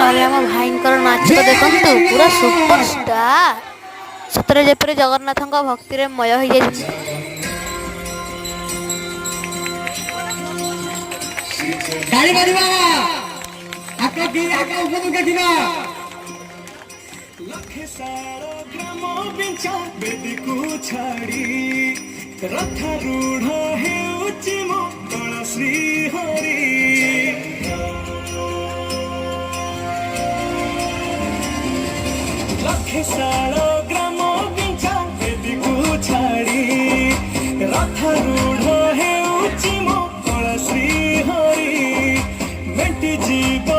अरे आम भाईंकर नाच तो देखंतु पूरा सुपरस्टार सतरे जेपरे जगन्नाथ भक्ति रे मय हो जाए। गाड़ी बजवा आका की आका ऊपर देखिना लखे सारो ग्राम बिंचा बेदी को छाड़ी रथ रूढ़ हेउची मो गण श्री हरि लखे सारो ग्राम बिंचा बेदी को छाड़ी रथ रूढ़ हेउची मो गण श्री हरि मेंटी जीव